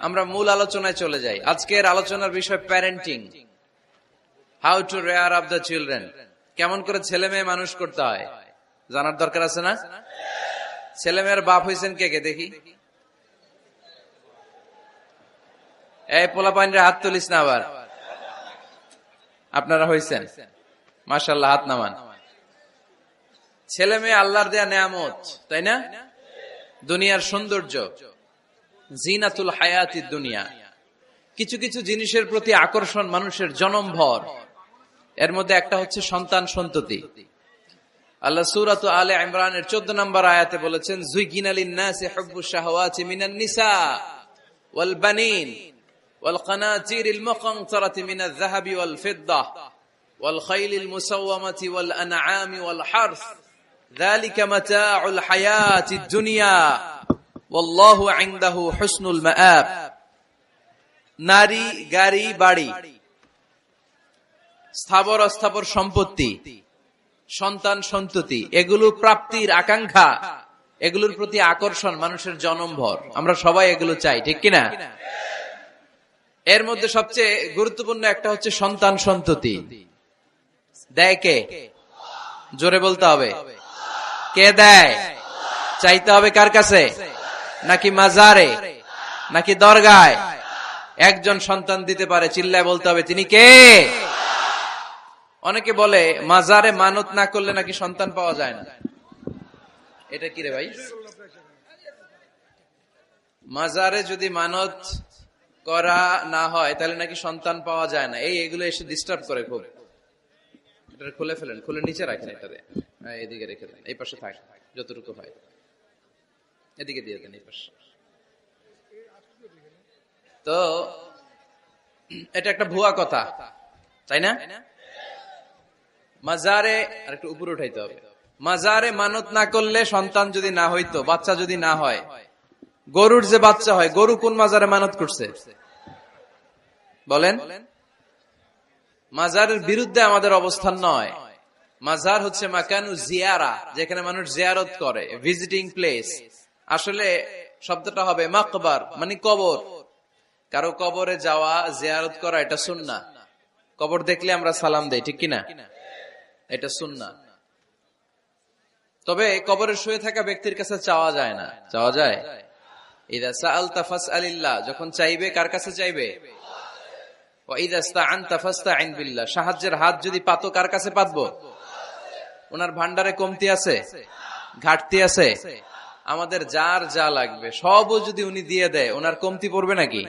আমরা মূল আলোচনায় চলে যাই। আজকের আলোচনার বিষয় parenting, how to rare up the children. কেমন করে ছেলে মেয়ে মানুষ করতে হয় জানার দরকার আছে না? ছেলে মেয়ের বাপ হয়েছেন কে কে দেখি? এই পোলাপাইনরা হাত তুলিস না আবার। আপনারা হয়েছেন? মাশাআল্লাহ, হাত নামান। ছেলে মেয়ে আল্লাহর দেয়া নেয়ামত, তাই না? দুনিয়ার সৌন্দর্য, জিনাতুল হায়াতিদ দুনিয়া। কিছু কিছু জিনিসের প্রতি আকর্ষণ মানুষের জনমভর। এর মধ্যে একটা হচ্ছে সন্তান সন্ততি। আল্লাহ সূরাত আলে ইমরানের 14 নম্বর আয়াতে বলেছেন, যুইগিনা লিন-নাসি হুব্বুশ শাহাওয়াতি মিনান নিসা ওয়াল বানিন ওয়াল কানাতিরিল মুকানতারাতি মিনাজ যাহাবি ওয়াল ফিদ্দাহ ওয়াল খাইলিল মুসাওয়ামাতি ওয়াল আনআমি ওয়াল হারস যালিকা মাতাউল হায়াতিদ দুনিয়া ওয়াল্লাহু ইনদাহু হুসনুল মাআব। নারী, গাড়ি, বাড়ি, স্থাবর অস্থাবর সম্পত্তি, সন্তান সন্ততি, এগুলো প্রাপ্তির আকাঙ্ক্ষা, এগুলোর প্রতি আকর্ষণ মানুষের জনমভর। আমরা সবাই এগুলো চাই, ঠিক কিনা? এর মধ্যে সবচেয়ে গুরুত্বপূর্ণ একটা হচ্ছে সন্তান সন্ততি। দেয় কে? জোরে বলতে হবে, কে দেয়? চাইতে হবে কার কাছে? নাকি মাজারে, নাকি দরগায়? একজন সন্তান দিতে পারে, চিল্লায় বলতে হবে তিনি কে? অনেকে বলে মাজারে মানত না করলে নাকি সন্তান পাওয়া যায় না। এটা কি রে ভাই? মাজারে যদি মানত করা না হয় তাহলে নাকি সন্তান পাওয়া যায় না। এগুলো এসে ডিস্টার্ব করে খুব। এটা খুলে ফেলেন, খুলে নিচে রাখেন, এটাতে এদিকে রেখে দেন, এই পাশে থাক যতটুকু হয়, এদিকে দিয়ে দেন এই পাশে। তো এটা একটা ভুয়া কথা, তাই না? মাজারে আর একটু উপরে উঠাইতে হবে। মাজারে মানত না করলে সন্তান যদি না হইতো, বাচ্চা যদি না হয়, গরুর যে বাচ্চা হয়, গরু কোন মাজারে মানত করছে বলেন? মাজারের বিরুদ্ধে আমাদের অবস্থান নয়। মাজার হচ্ছে মাকানু জিয়ারা, যেখানে মানুষ জিয়ারত করে, ভিজিটিং প্লেস। আসলে শব্দটা হবে মাকবার, মানে কবর। কারো কবরে যাওয়া, জিয়ারত করা, এটা সুন্নাহ। কবর দেখলে আমরা সালাম দেই, ঠিক কিনা? এটা সুন্নাহ। তবে কবরে শুয়ে থাকা ব্যক্তির কাছে চাওয়া যায় না। চাওয়া যায়? ইযা সাআলতা ফাসআলিল্লাহ, যখন চাইবে কার কাছে চাইবে? ওয়া ইযা ইসতাআনতা ফাসতাইন বিল্লাহ, সাহায্যের হাত যদি পাতো কার কাছে পাতবো? ওনার ভান্ডারে কমতি আছে, ঘাটতি আছে? আমাদের যার যা লাগবে সবও যদি উনি দিয়ে দেয়, ওনার কমতি পড়বে নাকি?